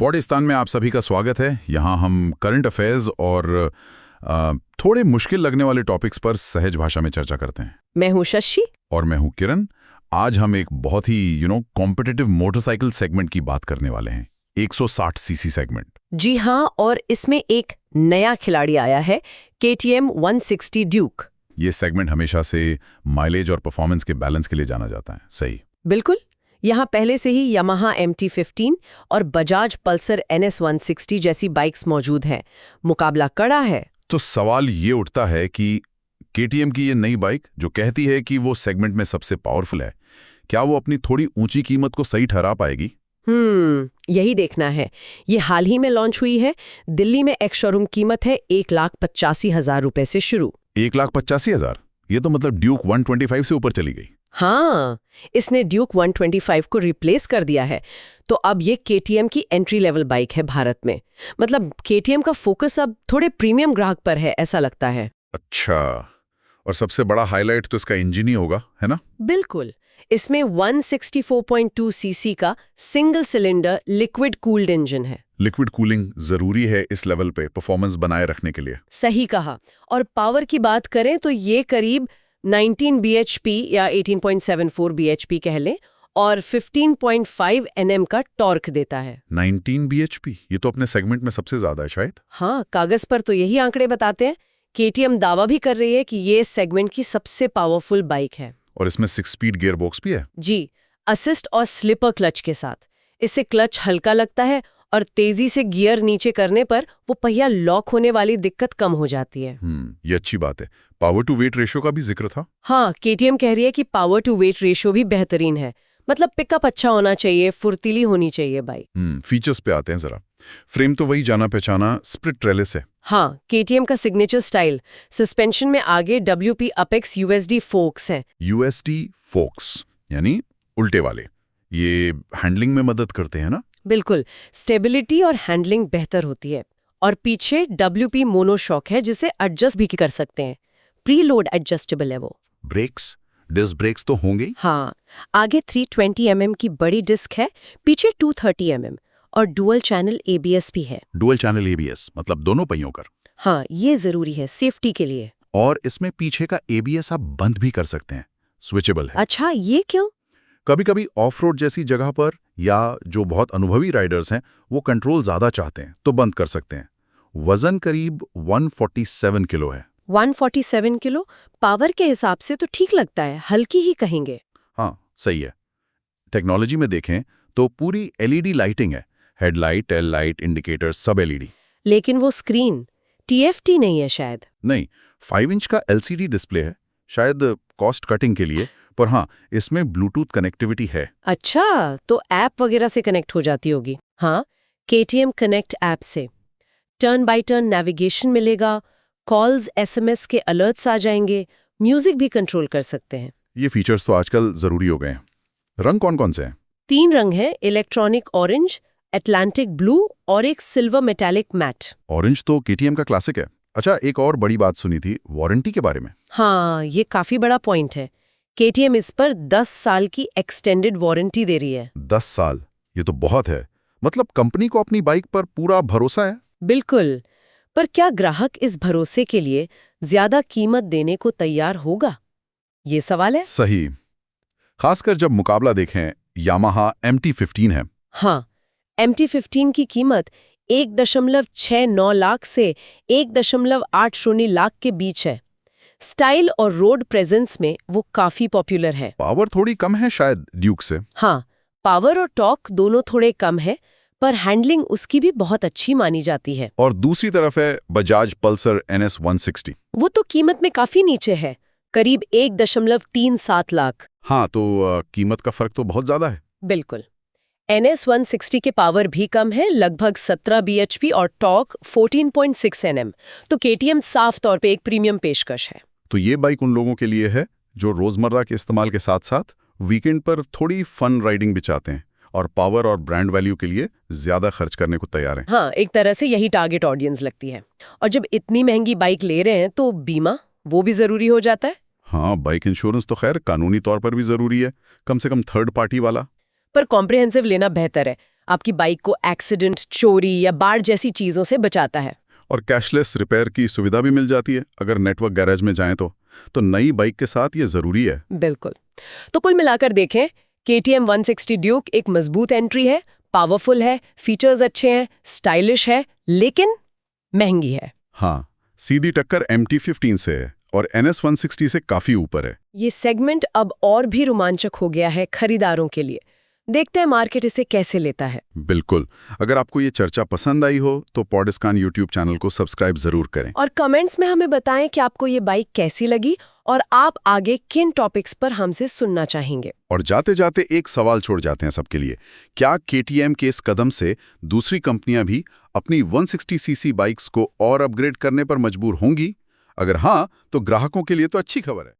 पॉडिस्तान में आप सभी का स्वागत है। यहाँ हम करंट अफेयर्स और थोड़े मुश्किल लगने वाले टॉपिक्स पर सहज भाषा में चर्चा करते हैं। मैं हूँ शशि और मैं हूँ किरण। आज हम एक बहुत ही कॉम्पिटिटिव मोटरसाइकिल सेगमेंट की बात करने वाले हैं, 160 सीसी सेगमेंट। जी हाँ, और इसमें एक नया खिलाड़ी आया है, KTM 160 ड्यूक। ये सेगमेंट हमेशा से माइलेज और परफॉर्मेंस के बैलेंस के लिए जाना जाता है। सही, बिल्कुल। यहाँ पहले से ही यामाहा MT-15 और बजाज पल्सर NS 160 जैसी बाइक्स मौजूद हैं। मुकाबला कड़ा है। तो सवाल ये उठता है कि KTM की ये नई बाइक जो कहती है कि वो सेगमेंट में सबसे पावरफुल है, क्या वो अपनी थोड़ी ऊंची कीमत को सही ठहरा पाएगी? यही देखना है। ये हाल ही में लॉन्च हुई है। दिल्ली में एक शोरूम कीमत है 1,85,000 रुपए से शुरू। 1,85,000? ये तो मतलब ड्यूक 125 से ऊपर चली गई। हाँ, इसने ड्यूक 125 को रिप्लेस कर दिया है। तो अब ये KTM की एंट्री लेवल बाइक है भारत में। मतलब KTM का फोकस अब थोड़े प्रीमियम ग्राहक पर है, ऐसा लगता है। अच्छा, और सबसे बड़ा हाईलाइट तो इसका इंजन ही होगा, है ना? बिल्कुल। इसमें 164.2 सीसी का single cylinder liquid cooled engine है। लिक्विड कूलिंग जरूरी है इस लेवल पे परफॉर्मेंस बनाए रखने के लिए। सही कहा। और पावर की बात करें तो ये करीब 19 bhp या 18.74 bhp कह लें, और 15.5 Nm का टॉर्क देता है। 19 bhp, ये तो अपने सेगमेंट में सबसे ज्यादा है शायद। हाँ, कागज पर तो यही आंकड़े बताते हैं। KTM दावा भी कर रही है कि ये सेगमेंट की सबसे पावरफुल बाइक है। और इसमें 6 स्पीड गियर बॉक्स भी है। जी, असिस्ट और स्लिपर क्लच के साथ। इससे क्लच हल्का लगता है और तेजी से गियर नीचे करने पर वो पहिया लॉक होने वाली दिक्कत कम हो जाती है। ये अच्छी बात है। पावर टू वेट रेशियो का भी जिक्र था। हाँ, KTM कह रही है कि पावर टू वेट रेशियो भी बेहतरीन है। मतलब पिकअप अच्छा होना चाहिए, फुर्तीली होनी चाहिए बाइक। फीचर्स पे आते हैं जरा। फ्रेम तो वही जाना पहचाना स्प्लिट ट्रेलिस है। हाँ, KTM का सिग्नेचर स्टाइल। सस्पेंशन में आगे WP अपेक्स USD फोक्स हैं। USD फोक्स यानी उल्टे वाले। ये हैंडलिंग में मदद करते हैं ना? बिल्कुल, स्टेबिलिटी और हैंडलिंग बेहतर होती है। और पीछे WP मोनोशॉक है जिसे एडजस्ट भी कर सकते हैं। प्रीलोड एडजस्टेबल है वो। ब्रेक्स, डिस्क ब्रेक्स तो होंगे। हाँ, आगे 320 mm की बड़ी डिस्क है, पीछे 230 mm और डुअल चैनल ABS भी है। डुअल चैनल ABS मतलब दोनों पहियों कर। हाँ, ये जरूरी है सेफ्टी के लिए। और इसमें पीछे का ABS आप बंद भी कर सकते हैं, स्विचेबल है। अच्छा, ये क्यों? कभी कभी ऑफ रोड जैसी जगह पर या जो बहुत अनुभवी राइडर्स हैं वो कंट्रोल ज्यादा चाहते हैं तो बंद कर सकते हैं। वजन करीब 147 किलो है। 147 किलो पावर के हिसाब से तो ठीक लगता है, हल्की ही कहेंगे। हाँ, सही है। टेक्नोलॉजी में देखें तो पूरी LED लाइटिंग है, हेडलाइट, टेल लाइट, इंडिकेटर सब LED। लेकिन वो स्क्रीन TFT नहीं है शायद। नहीं, 5 इंच का LCD डिस्प्ले है, शायद कॉस्ट कटिंग के लिए। पर हाँ, इसमें ब्लूटूथ कनेक्टिविटी है। अच्छा, तो ऐप वगैरह से कनेक्ट हो जाती होगी। हाँ, KTM कनेक्ट ऐप से टर्न बाय टर्न नेविगेशन मिलेगा, कॉल्स SMS के अलर्ट्स आ जाएंगे, म्यूजिक भी कंट्रोल कर सकते हैं। ये फीचर्स तो आजकल जरूरी हो गए हैं। रंग कौन कौन से हैं? 3 रंग हैं, इलेक्ट्रॉनिक ऑरेंज, अटलांटिक ब्लू और एक सिल्वर मेटालिक मैट। ऑरेंज तो KTM का क्लासिक है। अच्छा, एक और बड़ी बात सुनी थी वारंटी के बारे में। हाँ, ये काफी बड़ा पॉइंट है। KTM इस पर 10 साल की एक्सटेंडेड वारंटी दे रही है। 10 साल, ये तो बहुत है। मतलब कंपनी को अपनी बाइक पर पूरा भरोसा है। बिल्कुल, पर क्या ग्राहक इस भरोसे के लिए ज्यादा कीमत देने को तैयार होगा? ये सवाल है। सही, खासकर जब मुकाबला देखें, यामाहा MT-15 है। हाँ, MT-15 की कीमत 1.69 लाख से 1.80 लाख के बीच है। स्टाइल और रोड प्रेजेंस में वो काफी पॉपुलर है। पावर थोड़ी कम है शायद ड्यूक से। हाँ, पावर और टॉर्क दोनों थोड़े कम है, पर हैंडलिंग उसकी भी बहुत अच्छी मानी जाती है। और दूसरी तरफ है बजाज पल्सर NS 160। वो तो कीमत में काफी नीचे है, करीब 1.37 लाख। हाँ, तो कीमत का फर्क तो बहुत ज्यादा है। बिल्कुल। NS 160 के पावर भी कम है, लगभग 17 bhp और टॉर्क 14.6 Nm। तो KTM साफ तौर पे एक प्रीमियम पेशकश है। तो ये बाइक उन लोगों के लिए है जो रोजमर्रा के इस्तेमाल के साथ साथ वीकेंड पर थोड़ी फन राइडिंग भी चाहते हैं और पावर और ब्रांड वैल्यू के लिए ज्यादा खर्च करने को तैयार हैं। हाँ, एक तरह से यही टारगेट ऑडियंस लगती है। और जब इतनी महंगी बाइक ले रहे हैं तो बीमा वो भी जरूरी हो जाता है। हाँ, बाइक इंश्योरेंस तो खैर कानूनी तौर पर भी जरूरी है, कम से कम थर्ड पार्टी वाला। पर कॉम्प्रिहेंसिव लेना बेहतर है। आपकी बाइक को एक्सीडेंट, चोरी या बाढ़ जैसी चीजों से बचाता है। और कैशलेस रिपेयर की सुविधा भी मिल जाती है अगर नेटवर्क गैरेज में जाएं तो नई बाइक के साथ ये जरूरी है। बिल्कुल। तो कुल मिलाकर देखें, KTM 160 ड्यूक एक मजबूत एंट्री है, पावरफुल है, फीचर्स अच्छे हैं, स्टाइलिश है, लेकिन महंगी है। हाँ, सीधी टक्कर MT-15 से है और NS 160 से काफी ऊपर है। ये सेगमेंट अब और भी रोमांचक हो गया है खरीदारों के लिए। देखते हैं मार्केट इसे कैसे लेता है। बिल्कुल। अगर आपको ये चर्चा पसंद आई हो तो पॉडस्कान यूट्यूब चैनल को सब्सक्राइब जरूर करें। और कमेंट्स में हमें बताएं कि आपको ये बाइक कैसी लगी और आप आगे किन टॉपिक्स पर हमसे सुनना चाहेंगे। और जाते जाते एक सवाल छोड़ जाते हैं सबके लिए, क्या KTM के इस कदम से दूसरी कंपनियां भी अपनी 160cc बाइक्स को और अपग्रेड करने पर मजबूर होंगी? अगर हाँ, तो ग्राहकों के लिए तो अच्छी खबर है।